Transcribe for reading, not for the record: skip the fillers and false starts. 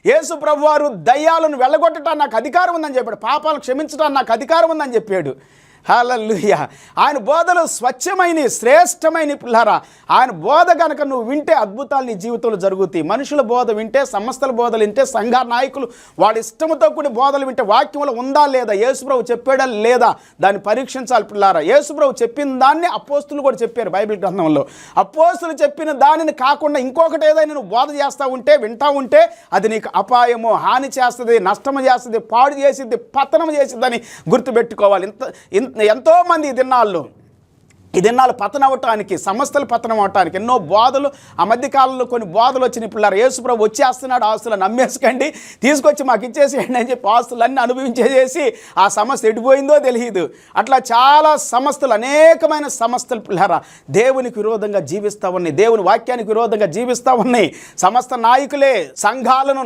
యేసు ప్రభువారు దయ్యాలను వెళ్ళగొట్టడానికి నాకు అధికారం ఉందని చెప్పాడు, పాపాలను క్షమించడానికి నాకు అధికారం ఉందని చెప్పాడు. హల్లెలూయా. ఆయన బోధలు స్వచ్ఛమైన శ్రేష్టమైన పిల్లారా. ఆయన బోధ కనుక నువ్వు వింటే అద్భుతాలు నీ జీవితంలో జరుగుతాయి. మనుషుల బోధ వింటే, సంస్థల బోధలు వింటే, సంఘ నాయకులు వాళ్ళ ఇష్టంతో కూడి బోధలు వింటే వాక్యంలో ఉందా లేదా, యేసుప్రభు చెప్పాడా లేదా, దాన్ని పరీక్షించాలి పిల్లారా. యేసుప్రభు చెప్పిన దాన్ని అపోస్తులు కూడా చెప్పారు బైబిల్ గ్రంథంలో. అపోస్తులు చెప్పిన దానిని కాకుండా ఇంకొకటి ఏదైనా నువ్వు బోధ చేస్తూ ఉంటే, వింటూ ఉంటే అది నీకు అపాయము, హాని చేస్తుంది, నష్టము చేస్తుంది, పాడు చేసిద్ది, పతనం చేసిద్దని గుర్తుపెట్టుకోవాలి. ఎంతోమంది ఈ దినాలు పతనం అవటానికి, సంస్థలు పతనం అవటానికి ఎన్నో బోధలు, ఆ మధ్యకాలంలో కొన్ని బోధలు వచ్చినాయి పిల్లలు. యేసుప్రభు వచ్చేస్తున్నాడు, ఆస్తులను అమ్మేసుకండి, తీసుకొచ్చి మాకు ఇచ్చేసేయండి అని చెప్పి ఆస్తులన్నీ అనుభవించేసి ఆ సంస్థ ఎడిపోయిందో తెలియదు. అట్లా చాలా సంస్థలు, అనేకమైన సంస్థలు పిల్లరా దేవునికి విరోధంగా జీవిస్తూ ఉన్నాయి, దేవుని వాక్యానికి విరోధంగా జీవిస్తూ ఉన్నాయి. సమస్త నాయకులే సంఘాలను